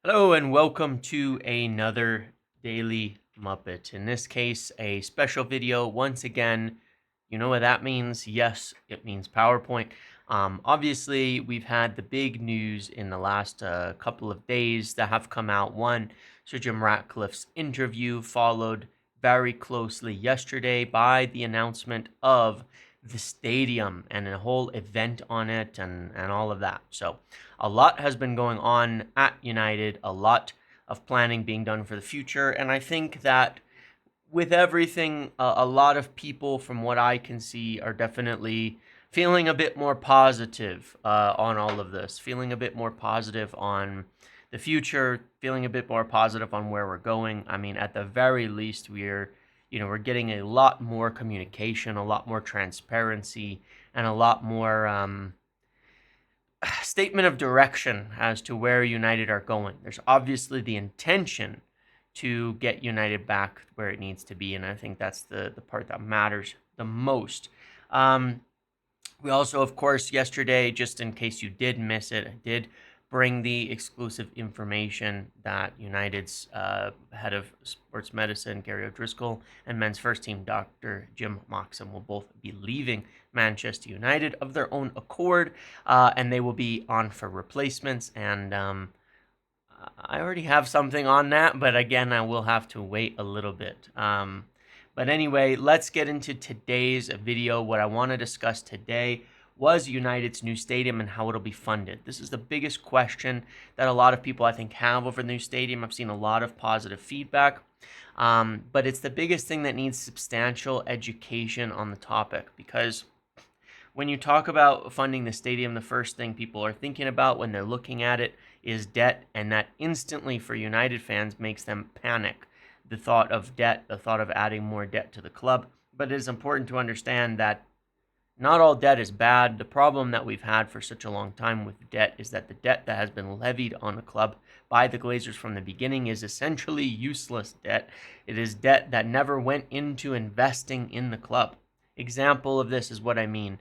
Hello and welcome to another Daily Muppet. In this case, a special video. Once again, you know what that means? Yes, it means PowerPoint. Obviously, we've had the big news in the last couple of days that have come out. One, Sir Jim Ratcliffe's interview, followed very closely yesterday by the announcement of the stadium and a whole event on it and all of that. So a lot has been going on at United, a lot of planning being done for the future. And I think that with everything, a lot of people, from what I can see, are definitely feeling a bit more positive on all of this, feeling a bit more positive on the future, feeling a bit more positive on where we're going. I mean, at the very least, we're getting a lot more communication, a lot more transparency, and a lot more statement of direction as to where United are going. There's obviously the intention to get United back where it needs to be, and I think that's the part that matters the most. We also, of course, yesterday, just in case you did miss it, I did bring the exclusive information that United's head of sports medicine, Gary O'Driscoll, and men's first team, Dr. Jim Moxham, will both be leaving Manchester United of their own accord, and they will be on for replacements. And I already have something on that, but again, I will have to wait a little bit. But anyway, let's get into today's video. What I want to discuss today was United's new stadium and how it'll be funded. This is the biggest question that a lot of people, I think, have over the new stadium. I've seen a lot of positive feedback, but it's the biggest thing that needs substantial education on the topic, because when you talk about funding the stadium, the first thing people are thinking about when they're looking at it is debt, and that instantly, for United fans, makes them panic. The thought of debt, the thought of adding more debt to the club. But it is important to understand that not all debt is bad. The problem that we've had for such a long time with debt is that the debt that has been levied on the club by the Glazers from the beginning is essentially useless debt. It is debt that never went into investing in the club. Example of this is what I mean.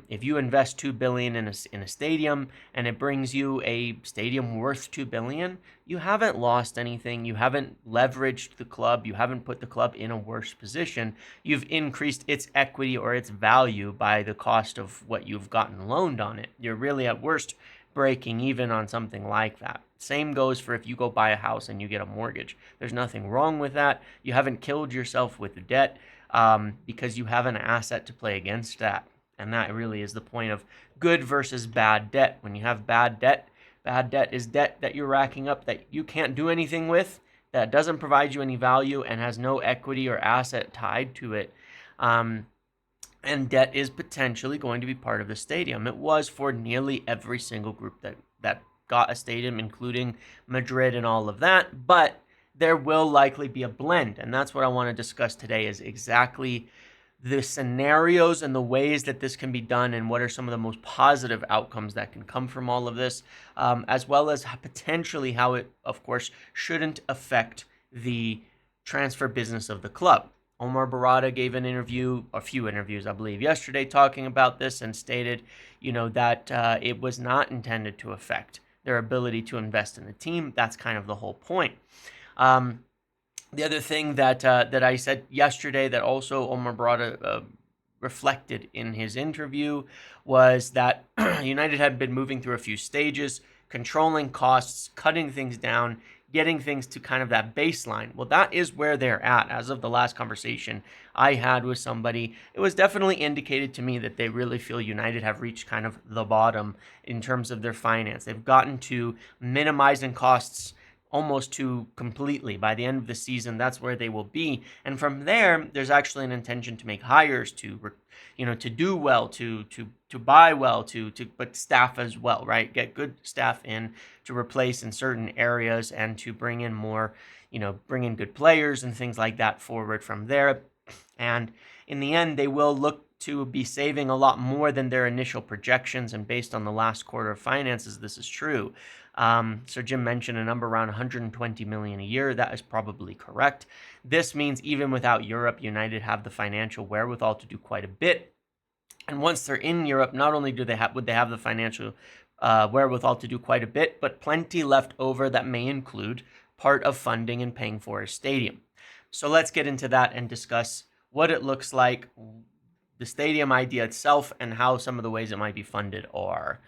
If you invest $2 billion in a stadium and it brings you a stadium worth $2 billion, you haven't lost anything. You haven't leveraged the club. You haven't put the club in a worse position. You've increased its equity or its value by the cost of what you've gotten loaned on it. You're really at worst breaking even on something like that. Same goes for if you go buy a house and you get a mortgage. There's nothing wrong with that. You haven't killed yourself with the debt because you have an asset to play against that. And that really is the point of good versus bad debt. When you have bad debt is debt that you're racking up that you can't do anything with, that doesn't provide you any value and has no equity or asset tied to it. And debt is potentially going to be part of the stadium. It was for nearly every single group that got a stadium, including Madrid and all of that. But there will likely be a blend. And that's what I want to discuss today, is exactly the scenarios and the ways that this can be done, and what are some of the most positive outcomes that can come from all of this, as well as potentially how it, of course, shouldn't affect the transfer business of the club. Omar Barada gave an interview, a few interviews, I believe, yesterday talking about this, and stated, that it was not intended to affect their ability to invest in the team. That's kind of the whole point. The other thing that I said yesterday that also Omar Barada reflected in his interview was that United had been moving through a few stages, controlling costs, cutting things down, getting things to kind of that baseline. Well, that is where they're at. As of the last conversation I had with somebody, it was definitely indicated to me that they really feel United have reached kind of the bottom in terms of their finance. They've gotten to minimizing costs almost to completely. By the end of the season, that's where they will be. And from there, there's actually an intention to make hires to do well, to buy well, but staff as well, right? Get good staff in to replace in certain areas, and to bring in more, bring in good players and things like that forward from there. And in the end, they will look to be saving a lot more than their initial projections, and based on the last quarter of finances, this is true. Sir Jim mentioned a number around 120 million a year. That is probably correct. This means even without Europe, United have the financial wherewithal to do quite a bit. And once they're in Europe, not only would they have the financial wherewithal to do quite a bit, but plenty left over that may include part of funding and paying for a stadium. So let's get into that and discuss what it looks like, the stadium idea itself, and how some of the ways it might be funded are.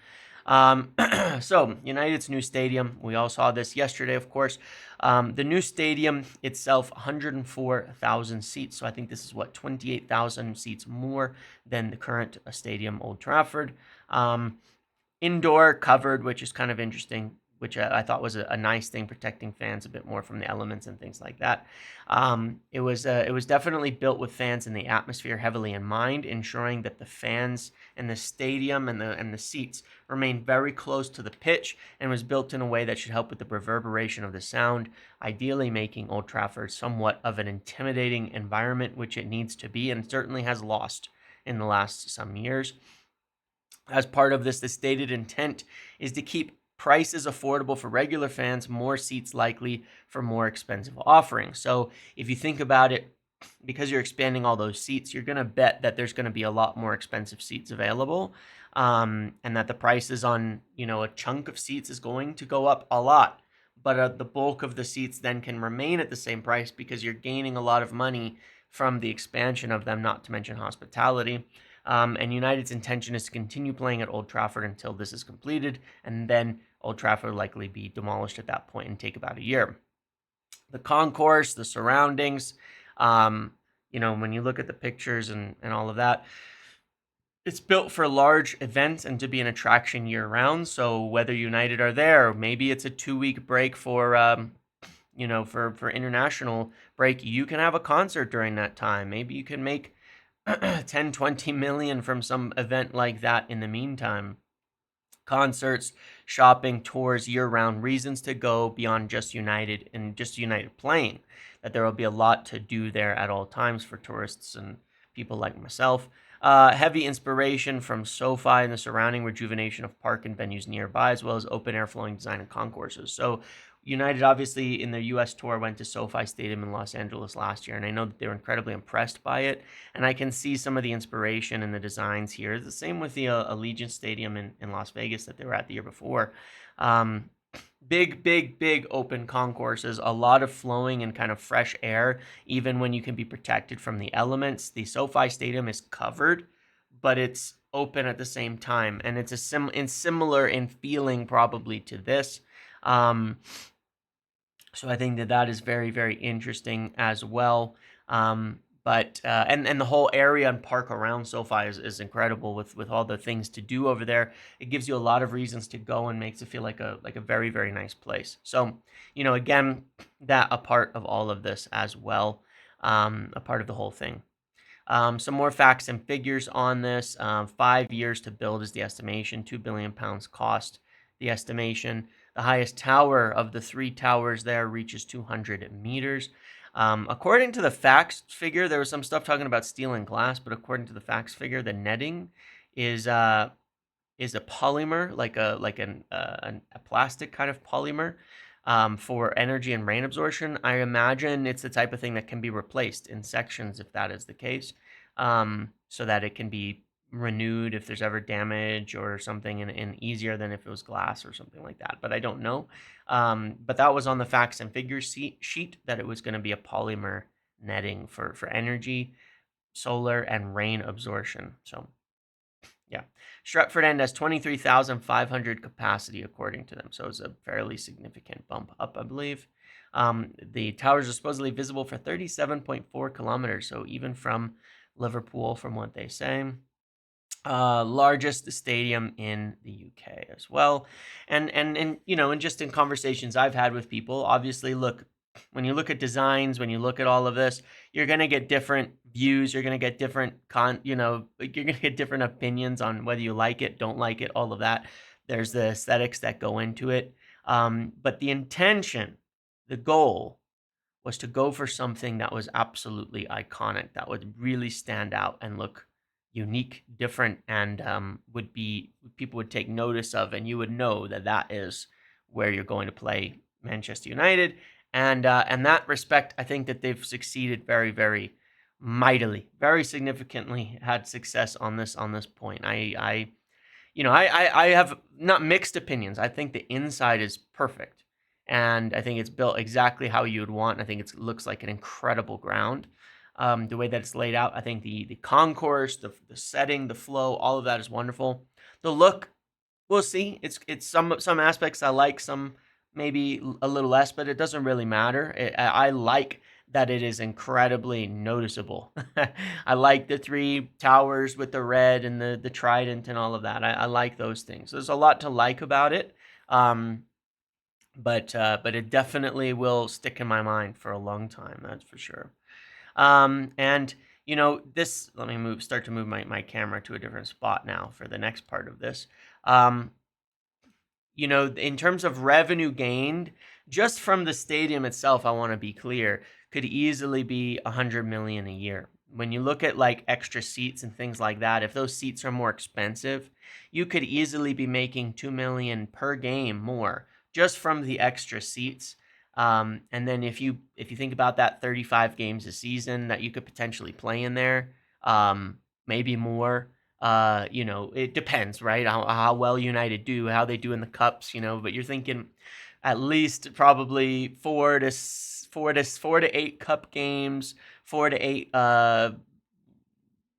So United's new stadium, we all saw this yesterday, of course. The new stadium itself, 104,000 seats. So I think this is 28,000 seats more than the current stadium, Old Trafford. Indoor covered, which is kind of interesting, which I thought was a nice thing, protecting fans a bit more from the elements and things like that. It was definitely built with fans and the atmosphere heavily in mind, ensuring that the fans and the stadium and the seats remain very close to the pitch, and was built in a way that should help with the reverberation of the sound, ideally making Old Trafford somewhat of an intimidating environment, which it needs to be, and certainly has lost in the last some years. As part of this, the stated intent is to keep prices affordable for regular fans, more seats likely for more expensive offerings. So if you think about it, because you're expanding all those seats, you're going to bet that there's going to be a lot more expensive seats available, and that the prices on, a chunk of seats is going to go up a lot. But the bulk of the seats then can remain at the same price because you're gaining a lot of money from the expansion of them, not to mention hospitality. And United's intention is to continue playing at Old Trafford until this is completed, and then Old Trafford will likely be demolished at that point and take about a year. The concourse, the surroundings, when you look at the pictures and all of that, it's built for large events and to be an attraction year-round. So whether United are there, maybe it's a 2-week break for international break, you can have a concert during that time. Maybe you can make 10, 20 million from some event like that in the meantime. Concerts, shopping, tours, year-round, reasons to go beyond just United and just United playing. That there will be a lot to do there at all times for tourists and people like myself. Heavy inspiration from SoFi and the surrounding rejuvenation of park and venues nearby, as well as open-air flowing design and concourses. So United, obviously, in their U.S. tour, went to SoFi Stadium in Los Angeles last year, and I know that they were incredibly impressed by it, and I can see some of the inspiration in the designs here. The same with the Allegiant Stadium in Las Vegas that they were at the year before. Big open concourses, a lot of flowing and kind of fresh air, even when you can be protected from the elements. The SoFi Stadium is covered, but it's open at the same time, and it's similar in feeling probably to this. So I think that is very, very interesting as well. But the whole area and park around SoFi is incredible with all the things to do over there. It gives you a lot of reasons to go and makes it feel like a very, very nice place. So, again, that a part of all of this as well, a part of the whole thing. Some more facts and figures on this. 5 years to build is the estimation. £2 billion cost, the estimation. The highest tower of the 3 towers there reaches 200 meters. According to the facts figure, there was some stuff talking about steel and glass, but according to the facts figure, the netting is a polymer, like a plastic kind of polymer, for energy and rain absorption. I imagine it's the type of thing that can be replaced in sections if that is the case, so that it can be renewed if there's ever damage or something, and easier than if it was glass or something like that. But I don't know. But that was on the facts and figures sheet that it was going to be a polymer netting for energy, solar, and rain absorption. So yeah, Stretford End has 23,500 capacity according to them, so it's a fairly significant bump up, I believe. The towers are supposedly visible for 37.4 kilometers, so even from Liverpool, from what they say. Largest stadium in the UK as well. And just in conversations I've had with people, obviously, look, when you look at designs, when you look at all of this, you're going to get different views, you're going to get different you're going to get different opinions on whether you like it, don't like it, all of that. There's the aesthetics that go into it. But the intention, the goal, was to go for something that was absolutely iconic, that would really stand out and look unique, different, and people would take notice of, and you would know that is where you're going to play Manchester United. And that respect, I think that they've succeeded very, very mightily, very significantly, had success on this point. I have not mixed opinions. I think the inside is perfect, and I think it's built exactly how you would want. I think it looks like an incredible ground. The way that it's laid out, I think the concourse, the setting, the flow, all of that is wonderful. The look, we'll see. It's some aspects I like, some maybe a little less, but it doesn't really matter. I like that it is incredibly noticeable. I like the three towers with the red and the trident and all of that. I like those things. There's a lot to like about it, um, but it definitely will stick in my mind for a long time. That's for sure. And this. Let me start to move my camera to a different spot now for the next part of this. Um, in terms of revenue gained just from the stadium itself, I want to be clear, could easily be 100 million a year. When you look at like extra seats and things like that, if those seats are more expensive, you could easily be making 2 million per game more just from the extra seats. And then if you think about that, 35 games a season that you could potentially play in there, maybe more. It depends, right? How well United do, how they do in the cups, but you're thinking at least probably four to eight cup games, 4 to 8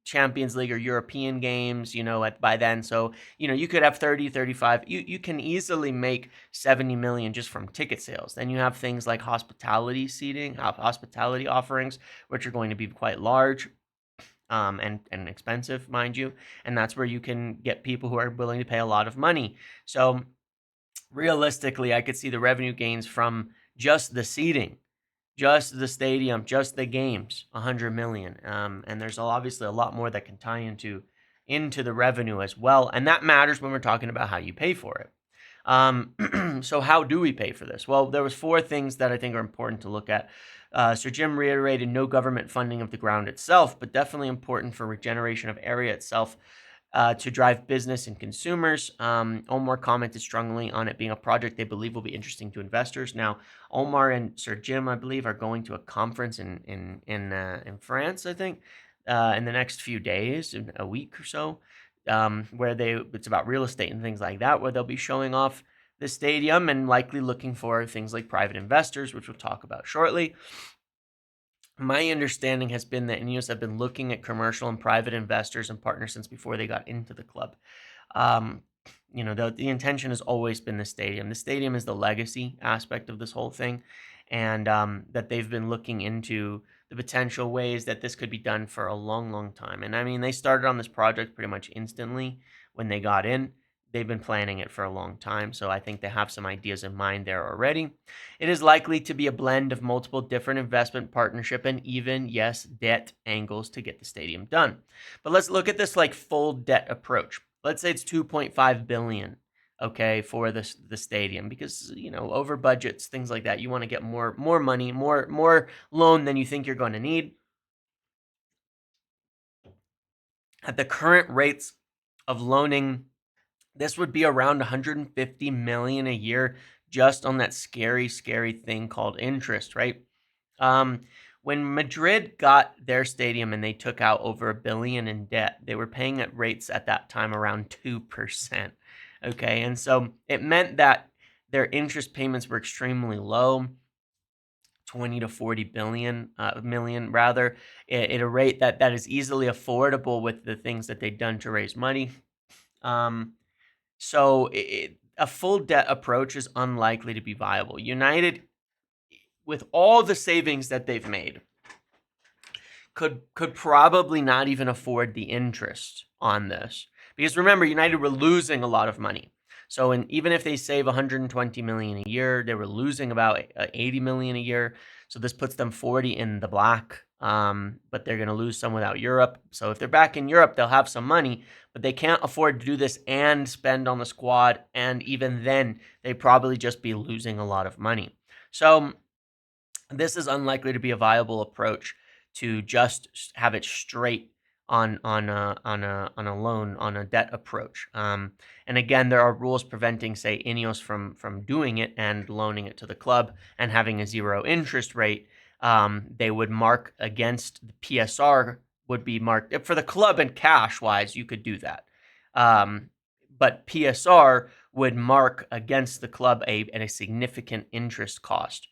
Champions League or European games, by then. So, you could have 30, 35. You can easily make 70 million just from ticket sales. Then you have things like hospitality seating, hospitality offerings, which are going to be quite large. And expensive, mind you. And that's where you can get people who are willing to pay a lot of money. So realistically, I could see the revenue gains from just the seating, just the stadium, just the games, 100 million. And there's obviously a lot more that can tie into the revenue as well. And that matters when we're talking about how you pay for it. So how do we pay for this? Well, there was 4 things that I think are important to look at. Sir Jim reiterated no government funding of the ground itself, but definitely important for regeneration of area itself to drive business and consumers. Omar commented strongly on it being a project they believe will be interesting to investors. Now, Omar and Sir Jim, I believe, are going to a conference in France, I think, in the next few days, in a week or so, where it's about real estate and things like that, where they'll be showing off the stadium and likely looking for things like private investors, which we'll talk about shortly. My understanding has been that Ineos have been looking at commercial and private investors and partners since before they got into the club. Um, the intention has always been the stadium. The stadium is the legacy aspect of this whole thing, and that they've been looking into the potential ways that this could be done for a long, long time. And I mean, they started on this project pretty much instantly when they got in. They've been planning it for a long time, so I think they have some ideas in mind there already. It is likely to be a blend of multiple different investment, partnership, and even, yes, debt angles to get the stadium done. But let's look at this like full debt approach. Let's say it's 2.5 billion, okay, for the stadium, because over budgets, things like that, you want to get more money, more loan than you think you're going to need. At the current rates of loaning, this would be around 150 million a year just on that scary, scary thing called interest, right? When Madrid got their stadium and they took out over $1 billion in debt, they were paying at rates at that time around 2%. Okay, and so it meant that their interest payments were extremely low, 20 to 40 million rather, at a rate that is easily affordable with the things that they've done to raise money. So a full debt approach is unlikely to be viable. United, with all the savings that they've made, could probably not even afford the interest on this. Because remember, United were losing a lot of money. So even if they save 120 million a year, they were losing about 80 million a year. So this puts them 40 in the black. But they're going to lose some without Europe. So if they're back in Europe, they'll have some money, but they can't afford to do this and spend on the squad. And even then, they probably just be losing a lot of money. So this is unlikely to be a viable approach to just have it straight on a loan, on a debt approach. And again, there are rules preventing, say, Ineos from doing it and loaning it to the club and having a 0 interest rate. They would mark against the PSR would be marked for the club, and cash wise, you could do that. but PSR would mark against the club a significant interest cost,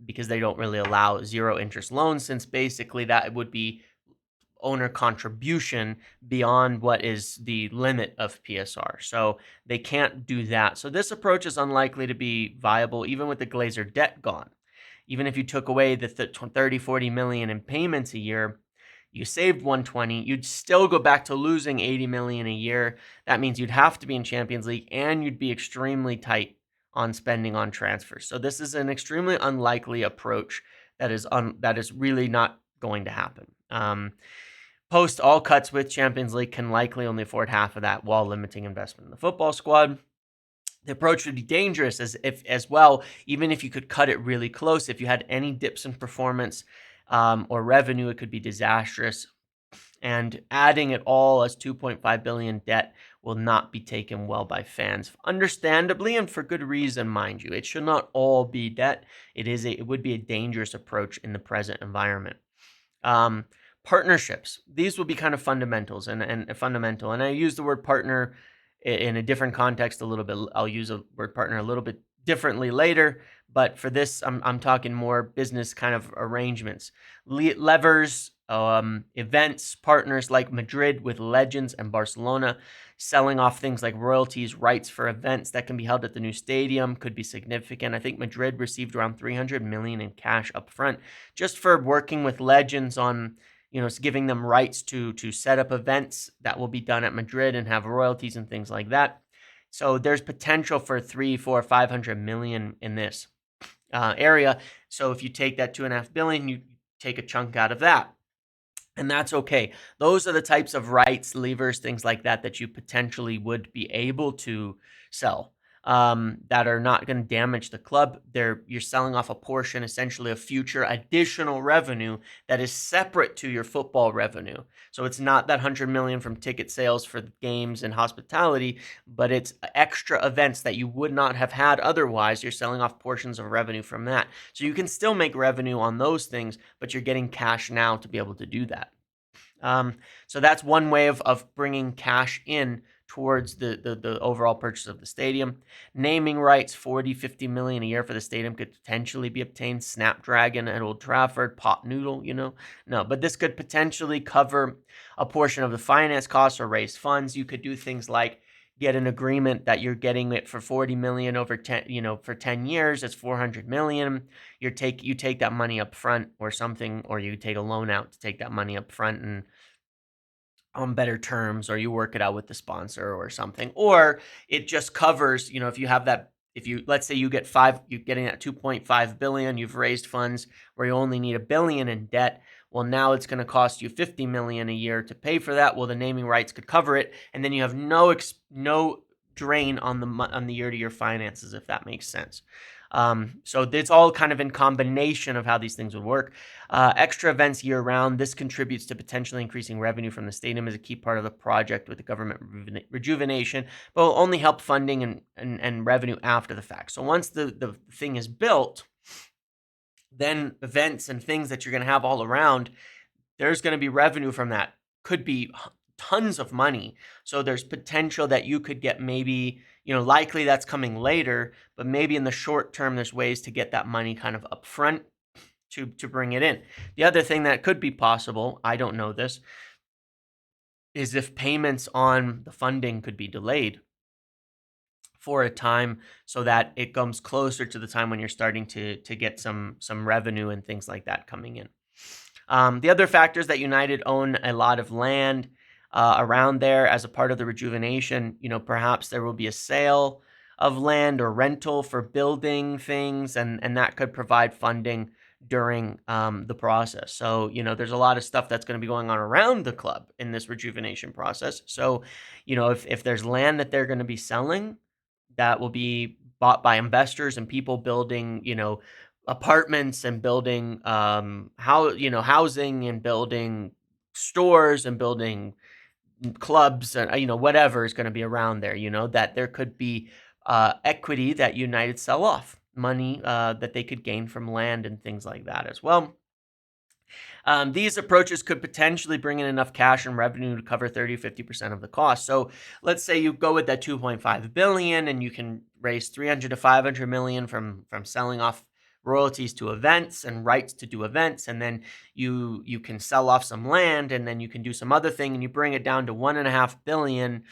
because they don't really allow zero interest loans, since basically that would be owner contribution beyond what is the limit of PSR. So they can't do that. So this approach is unlikely to be viable even with the Glazer debt gone. Even if you took away the 30, 40 million in payments a year, you saved 120, you'd still go back to losing 80 million a year. That means you'd have to be in Champions League and you'd be extremely tight on spending on transfers. So this is an extremely unlikely approach that is really not going to happen. Post all cuts with Champions League can likely only afford half of that while limiting investment in the football squad. The approach would be dangerous as well, even if you could cut it really close. If you had any dips in performance or revenue, it could be disastrous. And adding it all as 2.5 billion debt will not be taken well by fans, understandably, and for good reason, mind you. It should not all be debt. It would be a dangerous approach in the present environment. Partnerships. These will be kind of fundamentals and fundamental. And I use the word partner in a different context a little bit. I'll use a word partner a little bit differently later, but for this, I'm talking more business kind of arrangements. Levers, events, partners like Madrid with Legends and Barcelona, selling off things like royalties, rights for events that can be held at the new stadium could be significant. I think Madrid received around 300 million in cash up front just for working with Legends on, giving them rights to set up events that will be done at Madrid and have royalties and things like that. So there's potential for 300, 400, 500 million in this area. So if you take that 2.5 billion, you take a chunk out of that. And that's okay. Those are the types of rights, levers, things like that you potentially would be able to sell, that are not going to damage the club. You're selling off a portion, essentially, of future additional revenue that is separate to your football revenue. So it's not that 100 million from ticket sales for games and hospitality, but it's extra events that you would not have had otherwise. You're selling off portions of revenue from that. So you can still make revenue on those things, but you're getting cash now to be able to do that. So that's one way of bringing cash in towards the overall purchase of the stadium. Naming rights, 40, 50 million a year for the stadium could potentially be obtained. Snapdragon at Old Trafford, Pot Noodle, No, but this could potentially cover a portion of the finance costs or raise funds. You could do things like get an agreement that you're getting it for 40 million over 10, for 10 years, it's 400 million. You take that money up front or something, or you take a loan out to take that money up front and on better terms, or you work it out with the sponsor or something, or it just covers, if you have that, let's say you're getting that 2.5 billion, you've raised funds where you only need $1 billion in debt. Well, now it's going to cost you 50 million a year to pay for that. Well, the naming rights could cover it, and then you have no drain on the year-to-year finances, if that makes sense. So it's all kind of in combination of how these things would work. Extra events year-round. This contributes to potentially increasing revenue from the stadium as a key part of the project with the government rejuvenation, but will only help funding and revenue after the fact. So once the thing is built, then events and things that you're going to have all around, there's going to be revenue from that. Could be tons of money. So there's potential that you could get maybe, likely that's coming later, but maybe in the short term, there's ways to get that money kind of upfront to bring it in. The other thing that could be possible, I don't know this, is if payments on the funding could be delayed for a time so that it comes closer to the time when you're starting to get some revenue and things like that coming in. The other factor is that United own a lot of land around there as a part of the rejuvenation. Perhaps there will be a sale of land or rental for building things, and that could provide funding during the process. So, there's a lot of stuff that's going to be going on around the club in this rejuvenation process. So, if there's land that they're going to be selling, that will be bought by investors and people building, apartments and building housing and building stores and building clubs and whatever is going to be around there, that there could be equity that United sell off, money that they could gain from land and things like that as well. These approaches could potentially bring in enough cash and revenue to cover 30-50% of the cost. So let's say you go with that 2.5 billion and you can raise 300 to 500 million from selling off royalties to events and rights to do events, and then you can sell off some land, and then you can do some other thing, and you bring it down to 1.5 billion.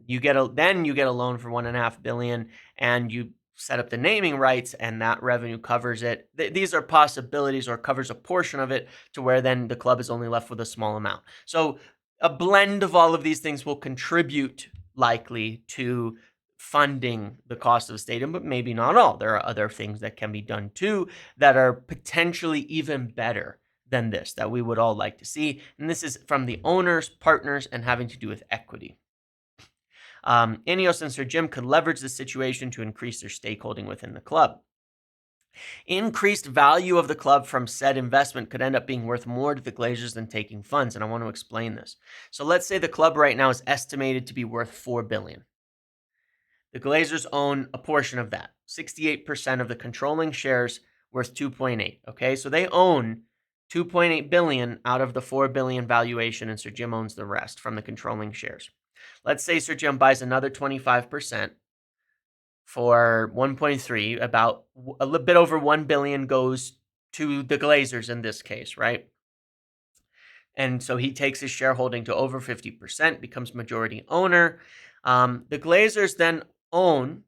You get a loan for 1.5 billion, and you set up the naming rights, and that revenue covers it. These are possibilities, or covers a portion of it, to where then the club is only left with a small amount. So a blend of all of these things will contribute likely to funding the cost of the stadium, but maybe not all. There are other things that can be done too that are potentially even better than this, that we would all like to see. And this is from the owners, partners, and having to do with equity. Ineos and Sir Jim could leverage the situation to increase their stakeholding within the club. Increased value of the club from said investment could end up being worth more to the Glazers than taking funds, and I want to explain this. So let's say the club right now is estimated to be worth $4 billion. The Glazers own a portion of that, 68% of the controlling shares, worth 2.8. Okay, so they own 2.8 billion out of the 4 billion valuation, and Sir Jim owns the rest from the controlling shares. Let's say Sir Jim buys another 25% for 1.3, about a little bit over 1 billion goes to the Glazers in this case, right? And so he takes his shareholding to over 50%, becomes majority owner. The Glazers then own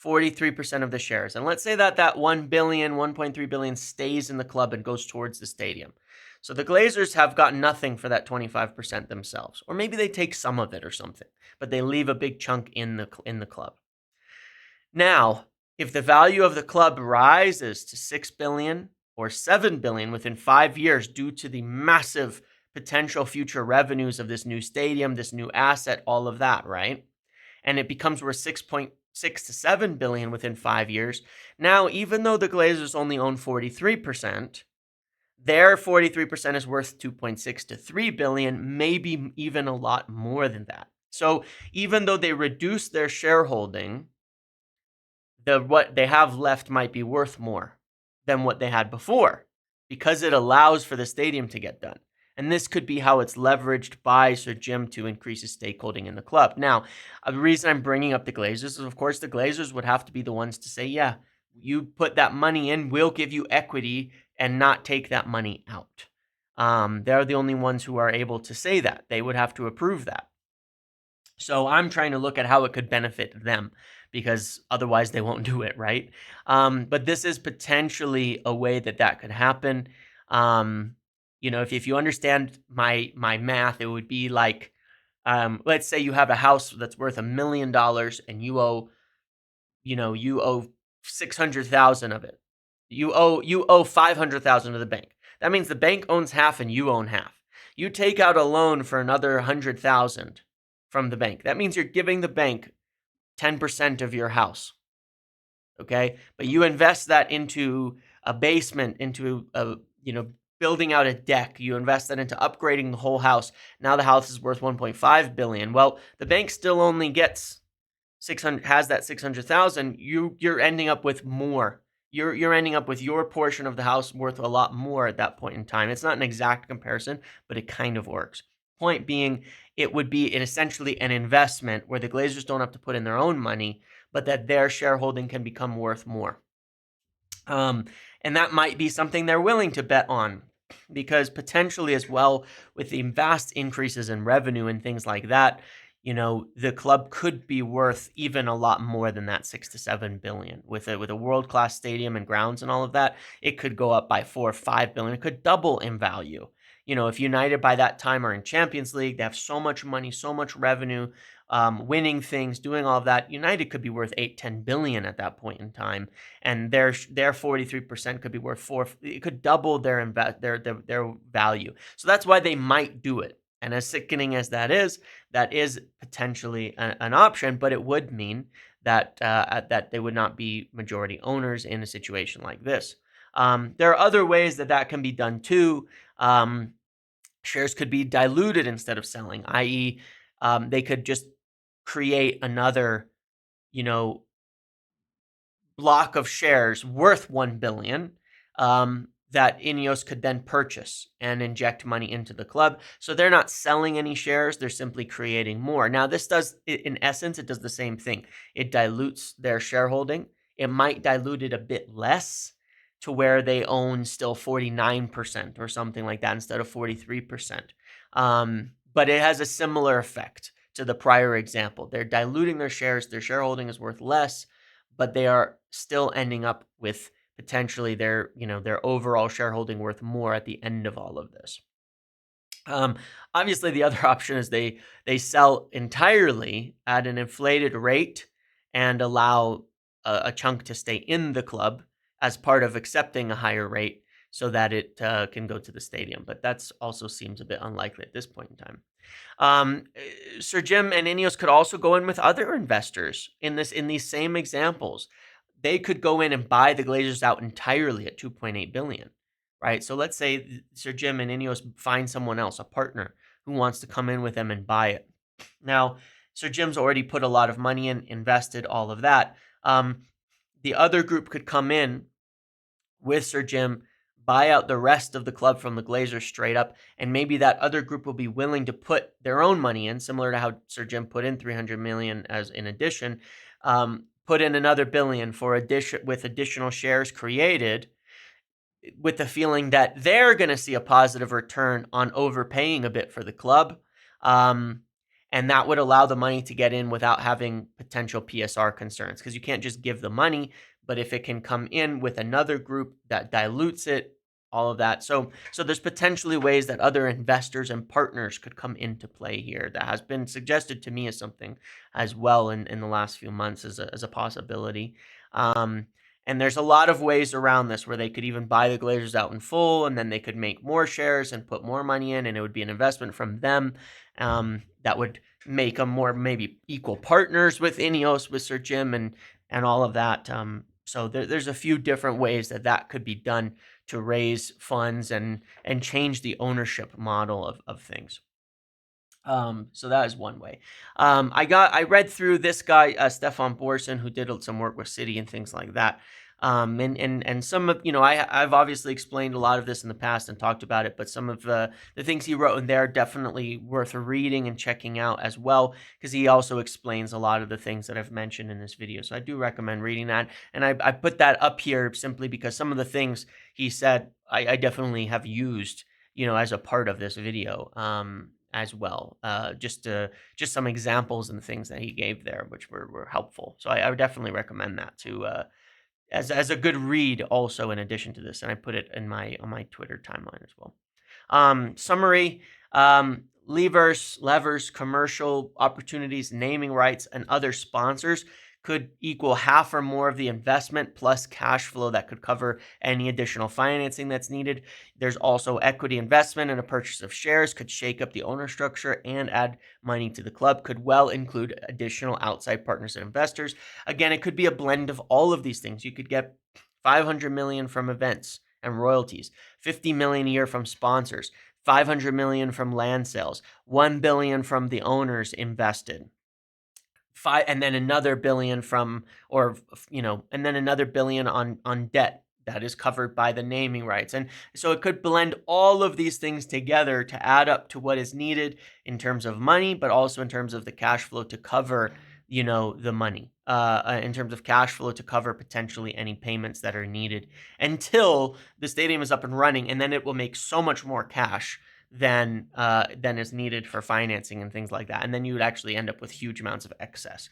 43% of the shares. And let's say that 1 billion, 1.3 billion stays in the club and goes towards the stadium. So the Glazers have gotten nothing for that 25% themselves. Or maybe they take some of it or something, but they leave a big chunk in the club. Now, if the value of the club rises to 6 billion or 7 billion within 5 years due to the massive potential future revenues of this new stadium, this new asset, all of that, right? And it becomes worth 6.6 to 7 billion within 5 years. Now, even though the Glazers only own 43%, their 43% is worth 2.6 to 3 billion, maybe even a lot more than that. So even though they reduce their shareholding, what they have left might be worth more than what they had before, because it allows for the stadium to get done. And this could be how it's leveraged by Sir Jim to increase his stakeholding in the club. Now, the reason I'm bringing up the Glazers is, of course, the Glazers would have to be the ones to say, yeah, you put that money in, we'll give you equity and not take that money out. They're the only ones who are able to say that. They would have to approve that. So I'm trying to look at how it could benefit them, because otherwise they won't do it, right? But this is potentially a way that could happen. If you understand my math, it would be like, let's say you have a house that's worth $1 million and you owe 600,000 of it. You owe 500,000 to the bank. That means the bank owns half and you own half. You take out a loan for another 100,000 from the bank. That means you're giving the bank 10% of your house. Okay, but you invest that into a basement, into building out a deck. You invest that into upgrading the whole house. Now the house is worth 1.5 billion. Well, the bank still only gets 600, has that 600,000. You're ending up with more. You're ending up with your portion of the house worth a lot more at that point in time. It's not an exact comparison, but it kind of works. Point being, it would be essentially an investment where the Glazers don't have to put in their own money, but that their shareholding can become worth more. And that might be something they're willing to bet on, because potentially as well, with the vast increases in revenue and things like that, the club could be worth even a lot more than that 6 to 7 billion. With a world-class stadium and grounds and all of that, it could go up by 4 or 5 billion. It could double in value. If United by that time are in Champions League, they have so much money, so much revenue, winning things, doing all of that, United could be worth 8-10 billion at that point in time, and their 43% could be worth it could double their value. So that's why they might do it. And as sickening as that is potentially an option, but it would mean that they would not be majority owners in a situation like this. There are other ways that can be done too. Shares could be diluted instead of selling, i.e., they could just create another, block of shares worth 1 billion, that Ineos could then purchase and inject money into the club. So they're not selling any shares, they're simply creating more. Now, this does, in essence, it does the same thing. It dilutes their shareholding. It might dilute it a bit less to where they own still 49% or something like that instead of 43%. But it has a similar effect to the prior example. They're diluting their shares, their shareholding is worth less, but they are still ending up with potentially their overall shareholding worth more at the end of all of this. Obviously, the other option is they sell entirely at an inflated rate and allow a chunk to stay in the club as part of accepting a higher rate so that it can go to the stadium. But that's also seems a bit unlikely at this point in time. Sir Jim and Ineos could also go in with other investors in these same examples. They could go in and buy the Glazers out entirely at 2.8 billion, right? So let's say Sir Jim and Ineos find someone else, a partner who wants to come in with them and buy it. Now, Sir Jim's already put a lot of money in, invested all of that. The other group could come in with Sir Jim, buy out the rest of the club from the Glazers straight up, and maybe that other group will be willing to put their own money in, similar to how Sir Jim put in 300 million as in addition, put in another billion for additional shares created, with the feeling that they're going to see a positive return on overpaying a bit for the club. And that would allow the money to get in without having potential PSR concerns, because you can't just give the money, but if it can come in with another group that dilutes it, all of that. So there's potentially ways that other investors and partners could come into play here. That has been suggested to me as something as well in the last few months as a possibility. And there's a lot of ways around this where they could even buy the Glazers out in full, and then they could make more shares and put more money in, and it would be an investment from them that would make them more maybe equal partners with Ineos, with Sir Jim, and all of that. So there's a few different ways that could be done to raise funds and change the ownership model of things. So that is one way. I read through this guy, Stefan Borson, who did some work with City and things like that. And some of, I've obviously explained a lot of this in the past and talked about it, but some of the things he wrote in there are definitely worth reading and checking out as well, because he also explains a lot of the things that I've mentioned in this video. So I do recommend reading that. And I put that up here simply because some of the things he said, I definitely have used, as a part of this video. As well, just some examples and things that he gave there, which were helpful. So I would definitely recommend that to as a good read. Also, in addition to this, and I put it on my Twitter timeline as well. Summary: levers, commercial opportunities, naming rights, and other sponsors could equal half or more of the investment plus cash flow that could cover any additional financing that's needed. There's also equity investment and a purchase of shares could shake up the owner structure and add money to the club, could well include additional outside partners and investors. Again, it could be a blend of all of these things. You could get 500 million from events and royalties, 50 million a year from sponsors, 500 million from land sales, 1 billion from the owners invested, and then another billion and then another billion on debt that is covered by the naming rights. And so it could blend all of these things together to add up to what is needed in terms of money, but also in terms of the cash flow to cover, the money, in terms of cash flow to cover potentially any payments that are needed until the stadium is up and running. And then it will make so much more cash than is needed for financing and things like that. And then you would actually end up with huge amounts of excess.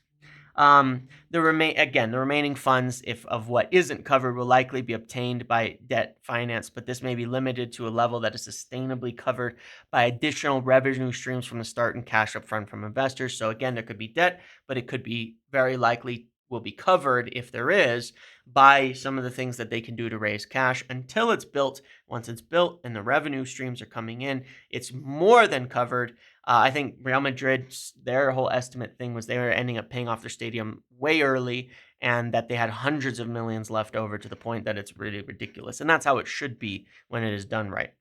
The remaining funds, if of what isn't covered, will likely be obtained by debt finance, but this may be limited to a level that is sustainably covered by additional revenue streams from the start and cash upfront from investors. So again, there could be debt, but it could be very likely will be covered, if there is, by some of the things that they can do to raise cash until it's built. Once it's built and the revenue streams are coming in, it's more than covered. I think Real Madrid, their whole estimate thing was they were ending up paying off their stadium way early, and that they had hundreds of millions left over, to the point that it's really ridiculous. And that's how it should be when it is done right.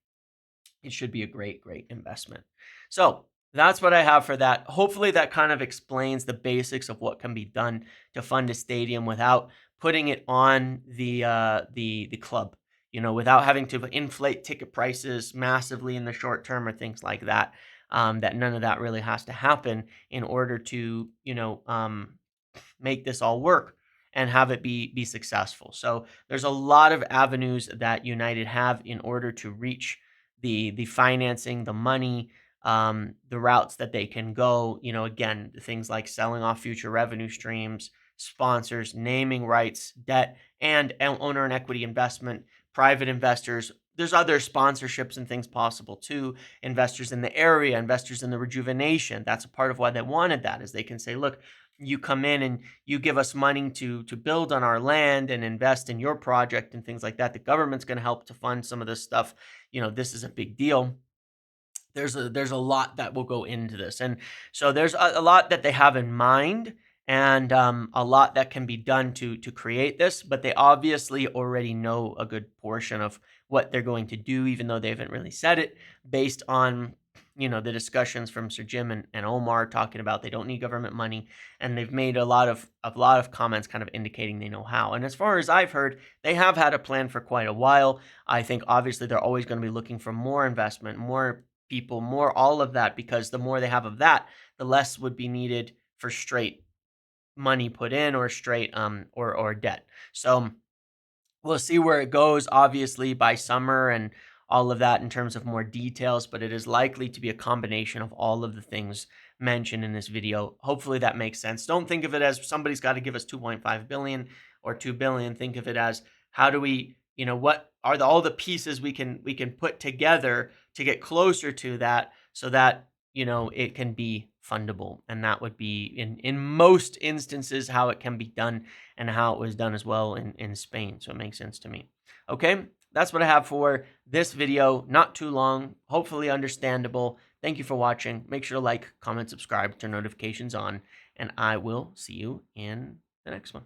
It should be a great, great investment. So that's what I have for that. Hopefully that kind of explains the basics of what can be done to fund a stadium without putting it on the club. without having to inflate ticket prices massively in the short term or things like that. That none of that really has to happen in order to, make this all work and have it be successful. So there's a lot of avenues that United have in order to reach the financing, the money, the routes that they can go. Again, things like selling off future revenue streams, sponsors, naming rights, debt, and owner and equity investment, private investors. There's other sponsorships and things possible too. Investors in the area, investors in the rejuvenation. That's a part of why they wanted that, is they can say, look, you come in and you give us money to build on our land and invest in your project and things like that. The government's going to help to fund some of this stuff. This is a big deal. There's a lot that will go into this, and so there's a lot that they have in mind, and a lot that can be done to create this. But they obviously already know a good portion of what they're going to do, even though they haven't really said it, based on the discussions from Sir Jim and Omar talking about they don't need government money, and they've made a lot of comments kind of indicating they know how. And as far as I've heard, they have had a plan for quite a while. I think obviously they're always going to be looking for more investment, more people, more all of that, because the more they have of that, the less would be needed for straight money put in or straight or debt. So we'll see where it goes, obviously, by summer and all of that in terms of more details, but it is likely to be a combination of all of the things mentioned in this video. Hopefully that makes sense. Don't think of it as somebody's got to give us 2.5 billion or 2 billion. Think of it as, how do we, what are all the pieces we can put together to get closer to that, so that it can be fundable. And that would be in most instances how it can be done, and how it was done as well in Spain. So it makes sense to me. Okay, that's what I have for this video. Not too long, hopefully understandable. Thank you for watching. Make sure to like, comment, subscribe, turn notifications on, and I will see you in the next one.